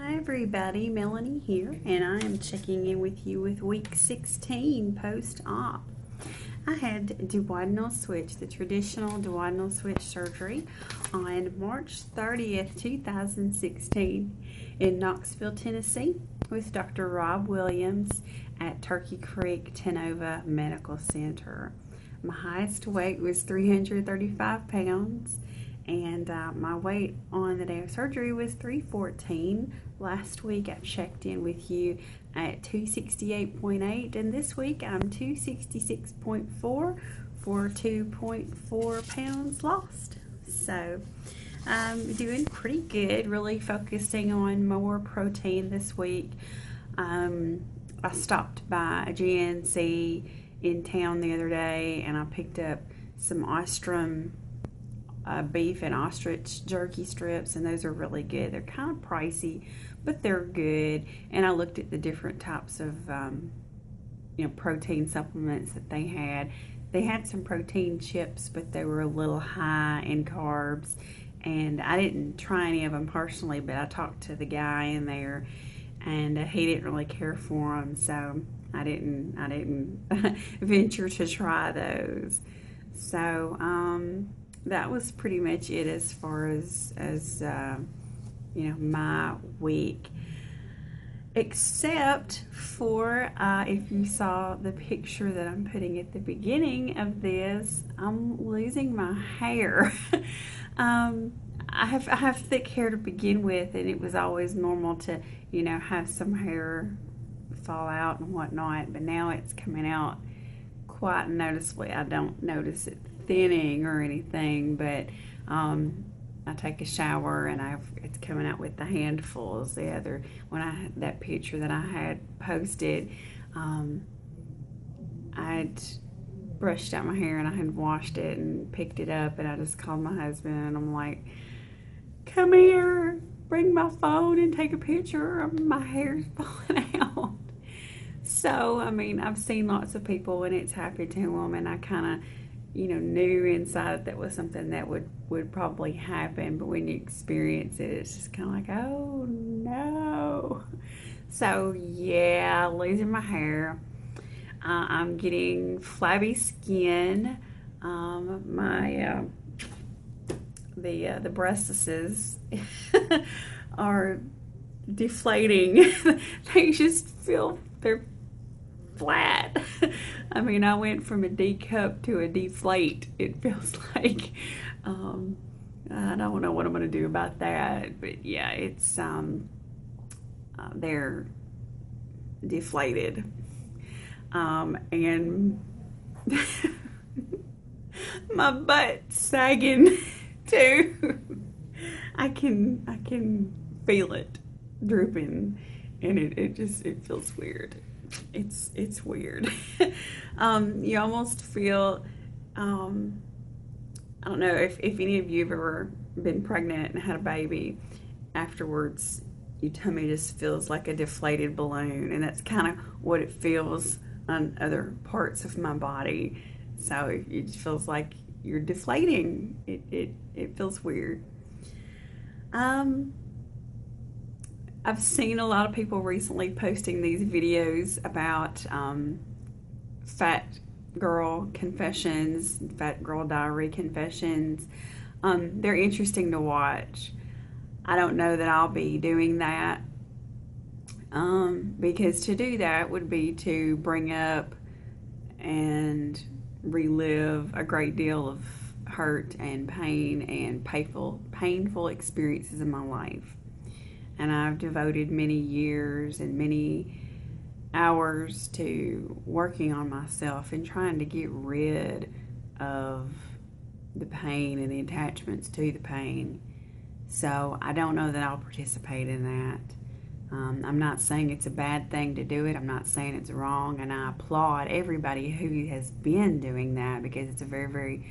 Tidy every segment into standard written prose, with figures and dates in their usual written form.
Hi everybody, Melanie here, and I am checking in with you with week 16 post-op. I had duodenal switch, the traditional duodenal switch surgery on March 30th, 2016 in Knoxville, Tennessee with Dr. Rob Williams at Turkey Creek Tenova Medical Center. My highest weight was 335 pounds. And my weight on the day of surgery was 314. Last week I checked in with you at 268.8, and this week I'm 266.4 for 2.4 pounds lost. So I'm doing pretty good, really focusing on more protein this week. I stopped by a GNC in town the other day and I picked up some Ostrom beef and ostrich jerky strips, and those are really good. They're kind of pricey, but they're good. And I looked at the different types of protein supplements that they had. They had some protein chips, but they were a little high in carbs, and I didn't try any of them personally, but I talked to the guy in there and he didn't really care for them, so I didn't venture to try those. So that was pretty much it as far as my week, except for if you saw the picture that I'm putting at the beginning of this, I'm losing my hair. I have thick hair to begin with, and it was always normal to have some hair fall out and whatnot, but now it's coming out quite noticeably. I don't notice it thinning or anything, but I take a shower and it's coming out with the handfuls. That picture that I had posted, I'd brushed out my hair and I had washed it and picked it up, and I just called my husband and I'm like, come here, bring my phone and take a picture of my hair's falling out. So I've seen lots of people and it's happened to them, and I kind of knew inside that was something that would probably happen, but when you experience it, it's just kind of like, oh no. So yeah, losing my hair. I'm getting flabby skin. The breasts are deflating. They just feel they're flat. I went from a D cup to a deflate, it feels like. I don't know what I'm going to do about that, but yeah, it's they're deflated, and my butt sagging too. I can feel it drooping, and it feels weird. It's weird. You almost feel, I don't know if any of you have ever been pregnant and had a baby. Afterwards, your tummy just feels like a deflated balloon, and that's kind of what it feels on other parts of my body. So it feels like you're deflating. It feels weird. I've seen a lot of people recently posting these videos about fat girl confessions, fat girl diary confessions. They're interesting to watch. I don't know that I'll be doing that, because to do that would be to bring up and relive a great deal of hurt and pain and painful experiences in my life. And I've devoted many years and many hours to working on myself and trying to get rid of the pain and the attachments to the pain. So I don't know that I'll participate in that. I'm not saying it's a bad thing to do it. I'm not saying it's wrong. And I applaud everybody who has been doing that, because it's a very, very,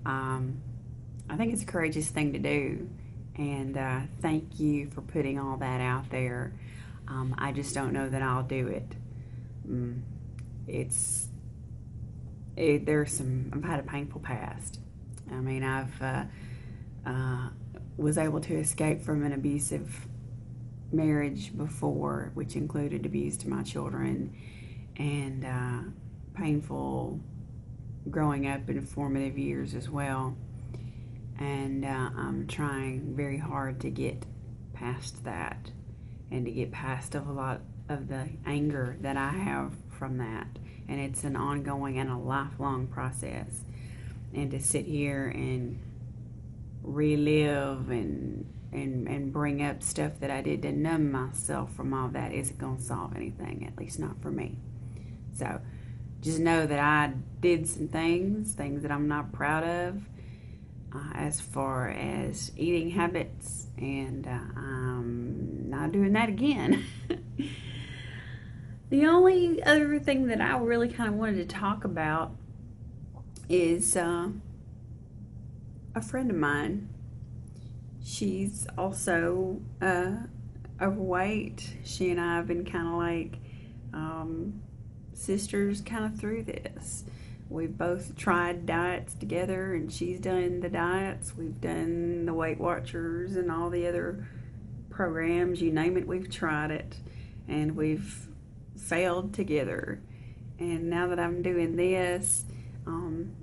I think it's a courageous thing to do. And thank you for putting all that out there. I just don't know that I'll do it. I've had a painful past. I've was able to escape from an abusive marriage before, which included abuse to my children and painful growing up in formative years as well. And I'm trying very hard to get past that and to get past a lot of the anger that I have from that. And it's an ongoing and a lifelong process. And to sit here and relive and bring up stuff that I did to numb myself from all that isn't going to solve anything, at least not for me. So just know that I did some things that I'm not proud of as far as eating habits, and I'm not doing that again. The only other thing that I really kind of wanted to talk about is a friend of mine. She's also overweight. She and I have been kind of like sisters kind of through this. We've both tried diets together, and she's done the diets. We've done the Weight Watchers and all the other programs, you name it, we've tried it, and we've failed together. And now that I'm doing this,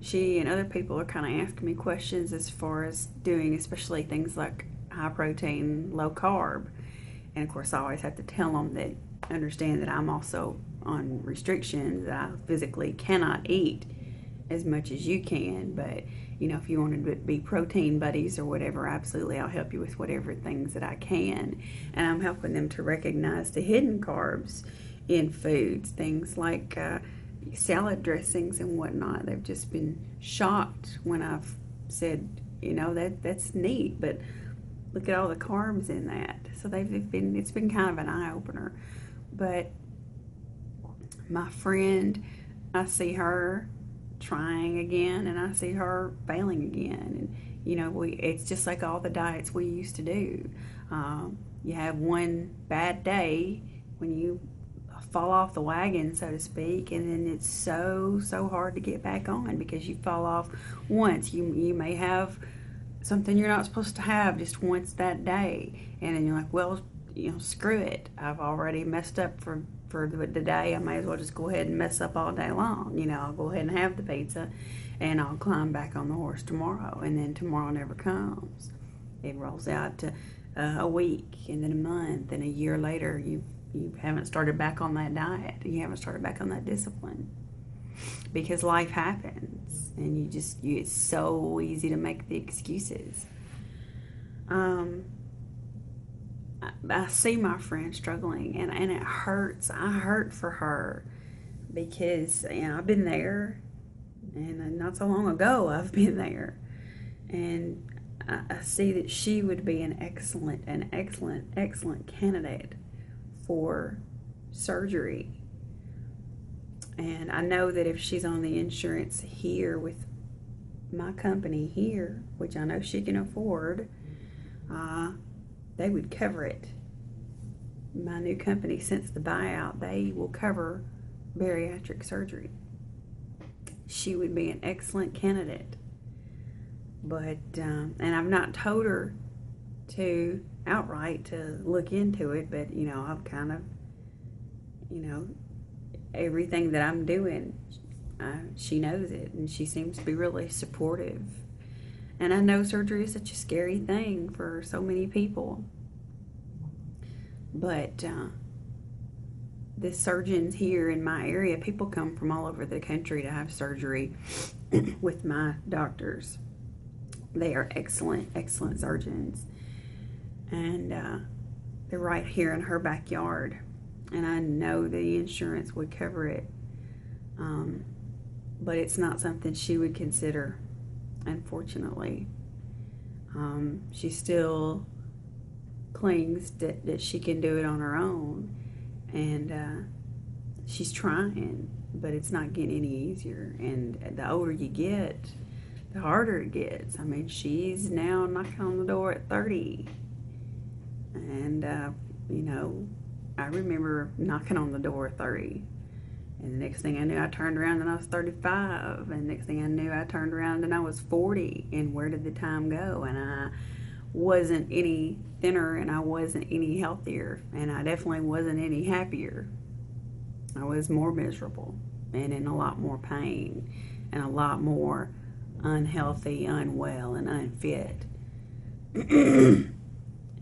she and other people are kind of asking me questions as far as doing especially things like high protein, low carb. And of course I always have to tell them that understand that I'm also on restrictions, that I physically cannot eat as much as you can, but you know, if you wanted to be protein buddies or whatever, absolutely I'll help you with whatever things that I can. And I'm helping them to recognize the hidden carbs in foods, things like salad dressings and whatnot. They've just been shocked when I've said, you know, that's neat, but look at all the carbs in that. So it's been kind of an eye-opener. But my friend, I see her trying again, and I see her failing again. And you know, it's just like all the diets we used to do. You have one bad day when you fall off the wagon, so to speak, and then it's so hard to get back on because you fall off once. You may have something you're not supposed to have just once that day, and then you're like, well, you know, screw it, I've already messed up for the day. I may as well just go ahead and mess up all day long. You know, I'll go ahead and have the pizza, and I'll climb back on the horse tomorrow. And then tomorrow never comes. It rolls out to a week, and then a month, and a year later you haven't started back on that diet. You haven't started back on that discipline because life happens, and it's so easy to make the excuses. I see my friend struggling, and it hurts. I hurt for her because, you know, I've been there, and not so long ago I've been there, and I see that she would be an excellent candidate for surgery. And I know that if she's on the insurance here with my company here, which I know she can afford, they would cover it. My new company, since the buyout, they will cover bariatric surgery. She would be an excellent candidate. But, and I've not told her to outright to look into it, but, you know, I've kind of, you know, everything that I'm doing, she knows it, and she seems to be really supportive. And I know surgery is such a scary thing for so many people. But the surgeons here in my area, people come from all over the country to have surgery with my doctors. They are excellent surgeons. And they're right here in her backyard. And I know the insurance would cover it. But it's not something she would consider, unfortunately. She still clings that she can do it on her own, and she's trying, but it's not getting any easier. And the older you get, the harder it gets. I mean, she's now knocking on the door at 30, and you know, I remember knocking on the door at 30. And the next thing I knew, I turned around and I was 35. And next thing I knew, I turned around and I was 40. And where did the time go? And I wasn't any thinner and I wasn't any healthier, and I definitely wasn't any happier. I was more miserable and in a lot more pain and a lot more unhealthy, unwell, and unfit.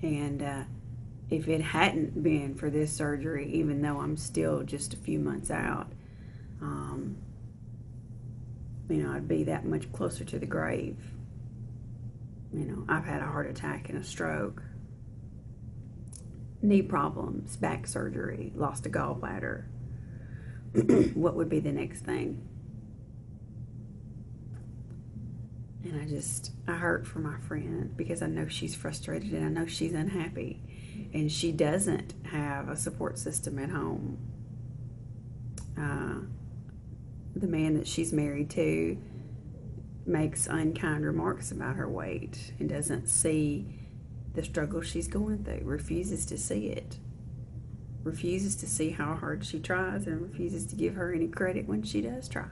And if it hadn't been for this surgery, even though I'm still just a few months out, I'd be that much closer to the grave. I've had a heart attack and a stroke, knee problems, back surgery, lost a gallbladder. What would be the next thing? And I hurt for my friend because I know she's frustrated and I know she's unhappy. And she doesn't have a support system at home. The man that she's married to makes unkind remarks about her weight and doesn't see the struggle she's going through, refuses to see it, refuses to see how hard she tries, and refuses to give her any credit when she does try.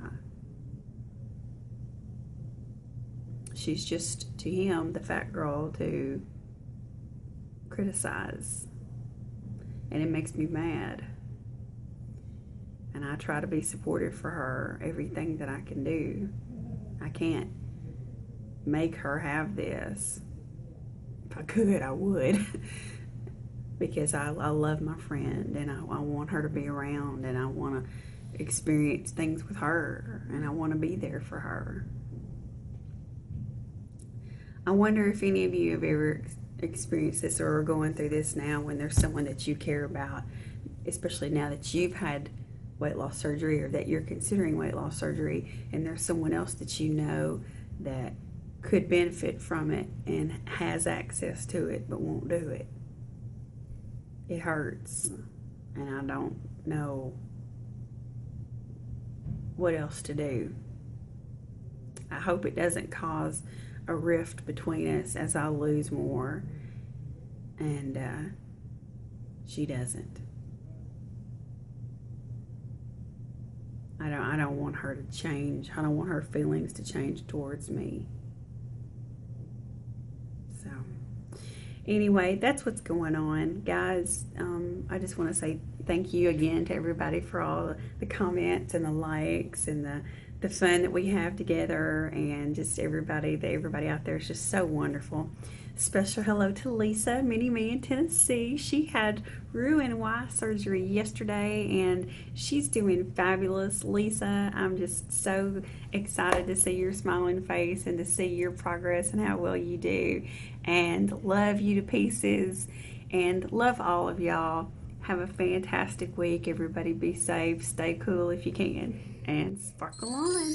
She's just, to him, the fat girl to criticize. And it makes me mad. And I try to be supportive for her, everything that I can do. I can't make her have this. If I could, I would. Because I love my friend, and I want her to be around, and I want to experience things with her, and I want to be there for her. I wonder if any of you have ever experienced this or are going through this now, when there's someone that you care about, especially now that you've had weight loss surgery or that you're considering weight loss surgery, and there's someone else that you know that could benefit from it and has access to it but won't do it. It hurts, and I don't know what else to do. I hope it doesn't cause a rift between us as I lose more and she doesn't. I don't want her to change. I don't want her feelings to change towards me. So anyway, that's what's going on, guys. I just want to say thank you again to everybody for all the comments and the likes and the fun that we have together, and just everybody out there is just so wonderful. Special hello to Lisa, Mini Me in Tennessee. She had Roux-en-Y surgery yesterday, and she's doing fabulous. Lisa, I'm just so excited to see your smiling face and to see your progress and how well you do. And love you to pieces, and love all of y'all. Have a fantastic week. Everybody be safe. Stay cool if you can. And sparkle on.